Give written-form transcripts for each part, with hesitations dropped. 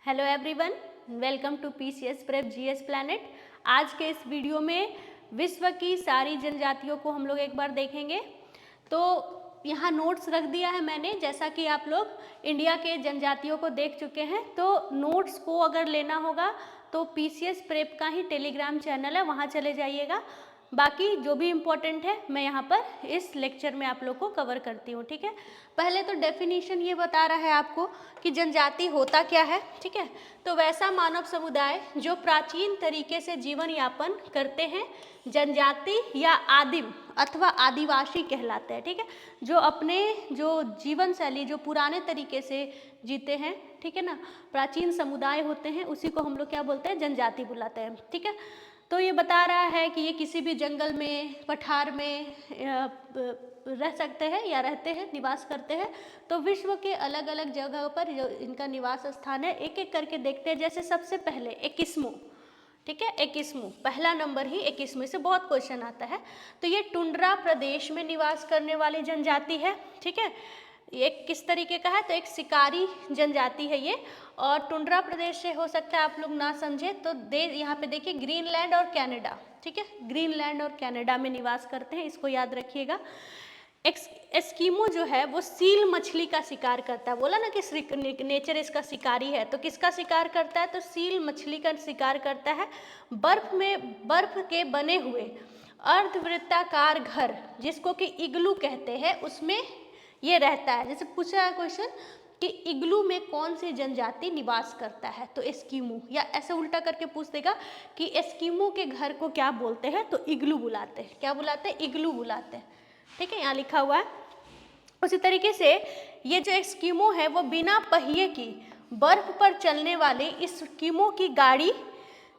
Hello everyone, welcome to PCS prep GS planet. आज के इस वीडियो में विश्व की सारी जनजातियों को हम लोग एक बार देखेंगे। तो यहाँ नोट्स रख दिया है मैंने, जैसा कि आप लोग इंडिया के जनजातियों को देख चुके हैं। तो नोट्स को अगर लेना होगा तो पीसीएस प्रेप का ही टेलीग्राम चैनल है, वहाँ चले जाइएगा। बाकी जो भी इम्पोर्टेंट है मैं यहाँ पर इस लेक्चर में आप लोग को कवर करती हूँ, ठीक है। पहले तो डेफिनेशन ये बता रहा है आपको कि जनजाति होता क्या है, ठीक है। तो वैसा मानव समुदाय जो प्राचीन तरीके से जीवन यापन करते हैं जनजाति या आदिम अथवा आदिवासी कहलाते हैं, ठीक है। जो अपने जो जीवन शैली जो पुराने तरीके से जीते हैं, ठीक है ना, प्राचीन समुदाय होते हैं, उसी को हम लोग क्या बोलते हैं, जनजाति बुलाते हैं, ठीक है। तो ये बता रहा है कि ये किसी भी जंगल में, पठार में रह सकते हैं या रहते हैं, निवास करते हैं। तो विश्व के अलग अलग जगहों पर जो इनका निवास स्थान है, एक एक करके देखते हैं। जैसे सबसे पहले एकिस्मो, ठीक है, एकिस्मो पहला नंबर ही एकिस्मो से बहुत क्वेश्चन आता है। तो ये टुंड्रा प्रदेश में निवास करने वाली जनजाति है, ठीक है। ये किस तरीके का है, तो एक शिकारी जनजाति है ये, और टुंड्रा प्रदेश से हो सकता है आप लोग ना समझे तो यहाँ पे देखिए ग्रीनलैंड और कनाडा, ठीक है, ग्रीनलैंड और कनाडा में निवास करते हैं, इसको याद रखिएगा। एस्किमो जो है वो सील मछली का शिकार करता है। बोला ना कि नेचर इसका शिकारी है, तो किसका शिकार करता है, तो सील मछली का शिकार करता है। बर्फ के बने हुए अर्धवृत्ताकार घर, जिसको कि इग्लू कहते हैं, उसमें ये रहता है। जैसे पूछा है क्वेश्चन कि इग्लू में कौन सी जनजाति निवास करता है, तो एस्किमो, या ऐसे उल्टा करके पूछ देगा कि एस्किमो के घर को क्या बोलते हैं, तो इग्लू बुलाते हैं। क्या बुलाते हैं, इग्लू बुलाते हैं, ठीक है, यहाँ लिखा हुआ है। उसी तरीके से ये जो एस्किमो है वो बिना पहिए की बर्फ पर चलने वाले इस एस्किमो की गाड़ी,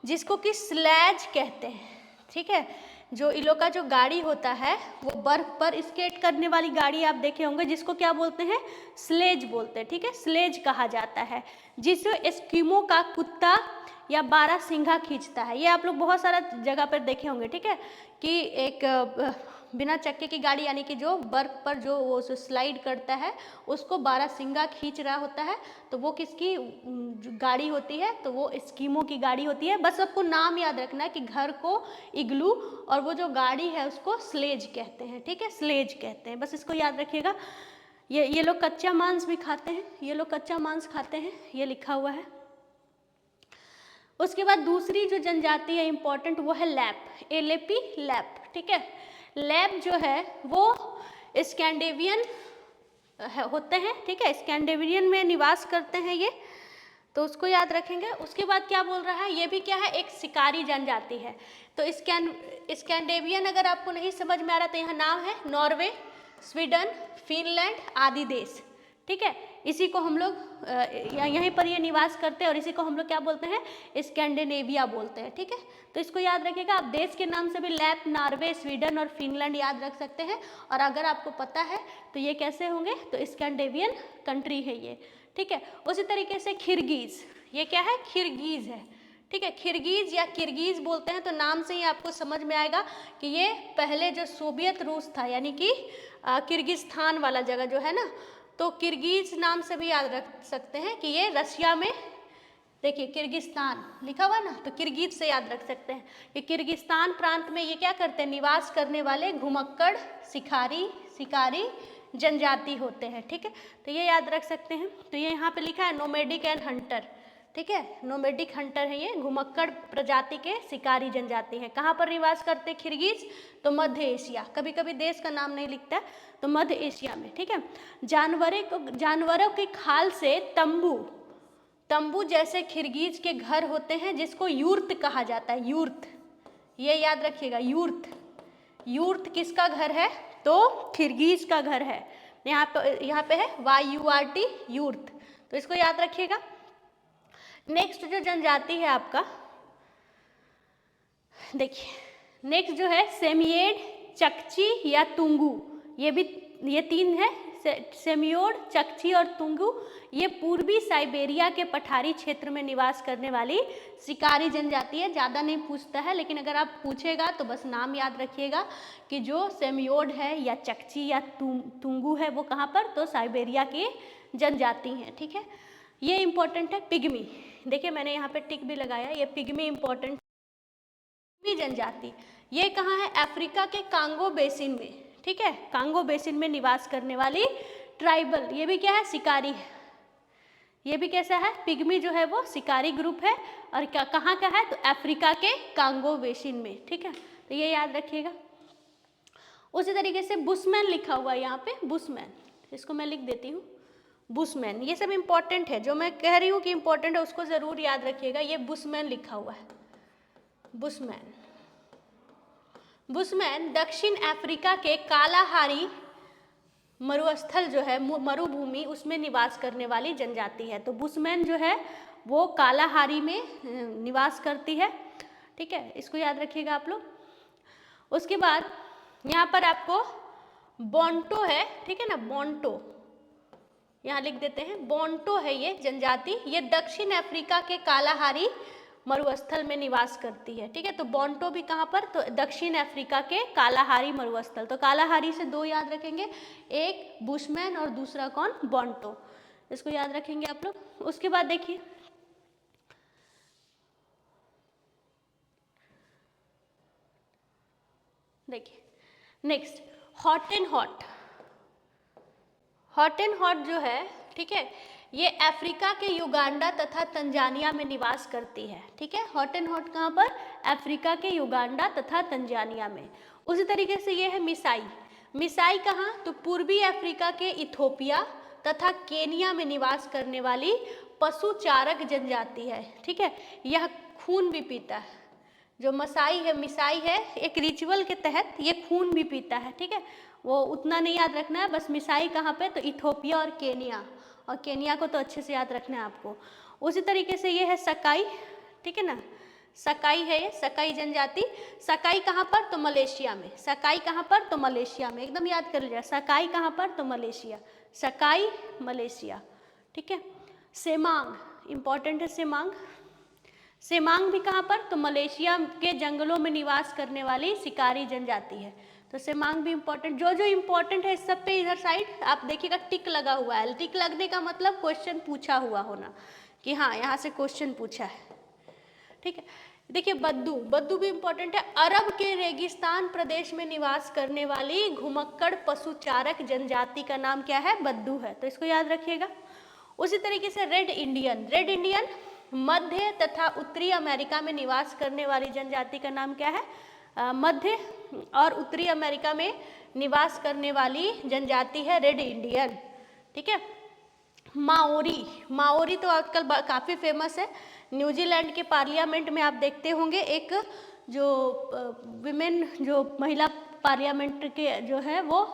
जिसको कि स्लेज कहते हैं, ठीक है। जो इन लोग का जो गाड़ी होता है वो बर्फ पर स्केट करने वाली गाड़ी आप देखे होंगे, जिसको क्या बोलते हैं, स्लेज बोलते हैं, ठीक है, स्लेज कहा जाता है। जिसे एस्किमो का कुत्ता या 12 सिंघा खींचता है। ये आप लोग बहुत सारा जगह पर देखे होंगे, ठीक है, कि एक बिना चक्के की गाड़ी, यानी कि जो बर्फ पर जो वो स्लाइड करता है उसको 12 सिंघा खींच रहा होता है, तो वो किसकी गाड़ी होती है, तो वो एस्किमो की गाड़ी होती है। बस आपको नाम याद रखना है कि घर को इग्लू और वो जो गाड़ी है उसको स्लेज कहते हैं, ठीक है, स्लेज कहते हैं, बस इसको याद रखिएगा। ये लोग कच्चा मांस भी खाते हैं, ये लोग कच्चा मांस खाते हैं, ये लिखा हुआ है। उसके बाद दूसरी जो जनजाति है इंपॉर्टेंट, वो है लैप, एलेपी लैप, ठीक है। लैप जो है वो स्कैंडिनेवियन होते हैं, ठीक है, स्कैंडिनेवियन में निवास करते हैं ये, तो उसको याद रखेंगे। उसके बाद क्या बोल रहा है, ये भी क्या है, एक शिकारी जनजाति है। तो स्कैंडिनेवियन अगर आपको नहीं समझ में आ रहा तो यहाँ नाम है नॉर्वे, स्वीडन, फिनलैंड आदि देश, ठीक है। इसी को हम लोग यहीं पर ये निवास करते हैं और इसी को हम लोग क्या बोलते हैं, स्कैंडिनेविया बोलते हैं, ठीक है। तो इसको याद रखिएगा। आप देश के नाम से भी लैप, नॉर्वे, स्वीडन और फिनलैंड याद रख सकते हैं। और अगर आपको पता है तो ये कैसे होंगे, तो स्कैंडिनेवियन कंट्री है ये, ठीक है। उसी तरीके से किर्गिज, ये क्या है, किर्गिज है, ठीक है, किर्गिज या किर्गिज बोलते हैं। तो नाम से ही आपको समझ में आएगा कि ये पहले जो सोवियत रूस था, यानी कि किर्गिस्तान वाला जगह जो है ना, तो किर्गिज नाम से भी याद रख सकते हैं कि ये रशिया में, देखिए किर्गिस्तान लिखा हुआ ना, तो किर्गिज से याद रख सकते हैं कि किर्गिस्तान प्रांत में ये क्या करते हैं, निवास करने वाले घुमक्कड़ शिकारी जनजाति होते हैं, ठीक है। तो ये याद रख सकते हैं। तो ये यहाँ पे लिखा है नोमेडिक एंड हंटर, ठीक है, नोमेडिक हंटर है ये, घुमक्कड़ प्रजाति के शिकारी जनजाति है। कहाँ पर निवास करते हैं किर्गिज, तो मध्य एशिया, कभी कभी देश का नाम नहीं लिखता है, तो मध्य एशिया में, ठीक है। जानवरों के खाल से तंबू जैसे किर्गिज के घर होते हैं, जिसको यूर्त कहा जाता है, यूर्त, ये याद रखिएगा, यूर्त किसका घर है, तो किर्गिज का घर है। यहाँ पे है YURT, यूर्त, तो इसको याद रखिएगा। नेक्स्ट जो जनजाति है आपका, देखिए नेक्स्ट जो है सेमियोड, चकची या तुंगू, ये तीन है, सेमियोड, चकची और तुंगू। ये पूर्वी साइबेरिया के पठारी क्षेत्र में निवास करने वाली शिकारी जनजाति है। ज़्यादा नहीं पूछता है, लेकिन अगर आप पूछेगा तो बस नाम याद रखिएगा कि जो सेमियोड है या चकची या तुंगू है वो कहाँ पर, तो साइबेरिया की जनजाति हैं, ठीक है। ये इंपॉर्टेंट है। पिग्मी, देखिए मैंने यहाँ पे टिक भी लगाया, ये पिग्मी इंपॉर्टेंट। पिग्मी जनजाति ये कहाँ है? अफ्रीका के कांगो बेसिन में, ठीक है, कांगो बेसिन में निवास करने वाली ट्राइबल, ये भी क्या है? शिकारी है। ये भी कैसा है? पिग्मी जो है वो शिकारी ग्रुप है, और क्या कहाँ का है? तो अफ्रीका के कांगो बेसिन में, ठीक है, तो ये याद रखिएगा। उसी तरीके से बुशमैन लिखा हुआ है यहाँ पे, बुशमैन, इसको मैं लिख देती हूँ, बुशमैन। ये सब इंपॉर्टेंट है, जो मैं कह रही हूँ कि इंपॉर्टेंट है उसको जरूर याद रखिएगा। ये बुशमैन लिखा हुआ है, बुशमैन। बुशमैन दक्षिण अफ्रीका के कालाहारी मरुस्थल जो है, मरुभूमि, उसमें निवास करने वाली जनजाति है। तो बुशमैन जो है वो कालाहारी में निवास करती है, ठीक है, इसको याद रखिएगा आप लोग। उसके बाद यहाँ पर आपको बोंटो है, ठीक है ना, बोंटो यहाँ लिख देते हैं, बोंटो है ये जनजाति, ये दक्षिण अफ्रीका के कालाहारी मरुस्थल में निवास करती है, ठीक है। तो बोंटो भी कहाँ पर? तो दक्षिण अफ्रीका के कालाहारी मरुस्थल। तो कालाहारी से दो याद रखेंगे, एक बुशमैन और दूसरा कौन? बोंटो, इसको याद रखेंगे आप लोग। उसके बाद देखिए next hot and hot. Hot and hot जो है, ठीक है, ये अफ्रीका के युगांडा तथा तंजानिया में निवास करती है, ठीक है। हॉट एंड हॉट कहाँ पर? अफ्रीका के युगांडा तथा तंजानिया में। उसी तरीके से ये है मिसाई। मिसाई कहाँ? तो पूर्वी अफ्रीका के इथोपिया तथा केनिया में निवास करने वाली पशुचारक जनजाति है, ठीक है। यह खून भी पीता है, जो मसाई है, मिसाई है, एक रिचुअल के तहत ये खून भी पीता है, ठीक है। वो उतना नहीं याद रखना है, बस मिसाई कहाँ पे? तो इथोपिया और केनिया, और केनिया को तो अच्छे से याद रखना है आपको। उसी तरीके से ये है सकाई, ठीक है ना, सकाई है ये, सकाई जनजाति। सकाई कहाँ पर? तो मलेशिया में। सकाई कहाँ पर? तो मलेशिया में, एकदम याद कर लीजिए, सकाई कहाँ पर? तो मलेशिया, सकाई मलेशिया, ठीक है। सेमांग इंपॉर्टेंट है, सेमांग। सेमांग भी कहाँ पर? तो मलेशिया के जंगलों में निवास करने वाली शिकारी जनजाति है। तो सेमांग भी इंपॉर्टेंट। जो जो इंपॉर्टेंट है इस सब पे इधर साइड आप देखिएगा टिक लगा हुआ है। टिक लगने का मतलब क्वेश्चन पूछा हुआ होना, कि हाँ यहाँ से क्वेश्चन पूछा है, ठीक है। देखिए बद्दू, बद्दू भी इंपॉर्टेंट है। अरब के रेगिस्तान प्रदेश में निवास करने वाली घुमक्कड़ पशुचारक जनजाति का नाम क्या है? बद्दू है, तो इसको याद रखिएगा। उसी तरीके से रेड इंडियन, रेड इंडियन मध्य तथा उत्तरी अमेरिका में निवास करने वाली जनजाति का नाम क्या है? मध्य और उत्तरी अमेरिका में निवास करने वाली जनजाति है रेड इंडियन, ठीक है। माओरी, माओरी तो आजकल काफ़ी फेमस है। न्यूजीलैंड के पार्लियामेंट में आप देखते होंगे, एक जो विमेन, जो महिला पार्लियामेंट के जो है वो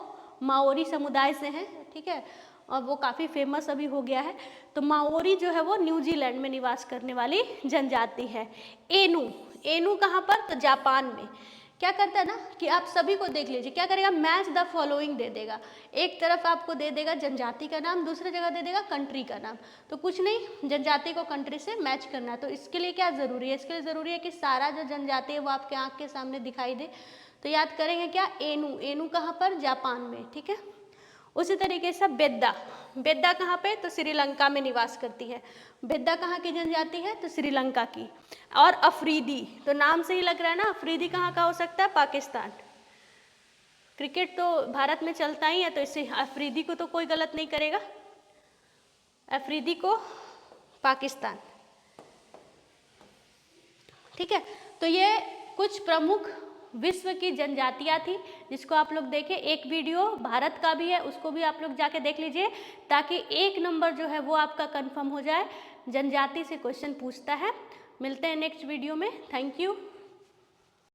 माओरी समुदाय से हैं, ठीक है, और वो काफ़ी फेमस अभी हो गया है। तो माओरी जो है वो न्यूजीलैंड में निवास करने वाली जनजाति है। एनू, एनू कहाँ पर? तो जापान में। क्या करता है ना कि आप सभी को देख लीजिए, क्या करेगा? मैच द फॉलोइंग दे देगा, एक तरफ आपको दे देगा जनजाति का नाम, दूसरी जगह दे देगा कंट्री का नाम। तो कुछ नहीं, जनजाति को कंट्री से मैच करना है। तो इसके लिए क्या ज़रूरी है? इसके लिए ज़रूरी है कि सारा जो जनजाति है वो आपके आँख के सामने दिखाई दे। तो याद करेंगे क्या? एनू, एनू कहाँ पर? जापान में, ठीक है। उसी तरीके से बेद्दा, बेद्दा कहाँ पे? तो श्रीलंका में निवास करती है। बेद्दा कहाँ की जनजाति है? तो श्रीलंका की। और अफरीदी, तो नाम से ही लग रहा है ना, अफरीदी कहाँ का हो सकता है? पाकिस्तान। क्रिकेट तो भारत में चलता ही है, तो इससे अफरीदी को तो कोई गलत नहीं करेगा, अफरीदी को पाकिस्तान, ठीक है। तो ये कुछ प्रमुख विश्व की जनजातियां थी जिसको आप लोग देखें। एक वीडियो भारत का भी है, उसको भी आप लोग जाके देख लीजिए, ताकि एक नंबर जो है वो आपका कंफर्म हो जाए। जनजाति से क्वेश्चन पूछता है। मिलते हैं नेक्स्ट वीडियो में। Thank you.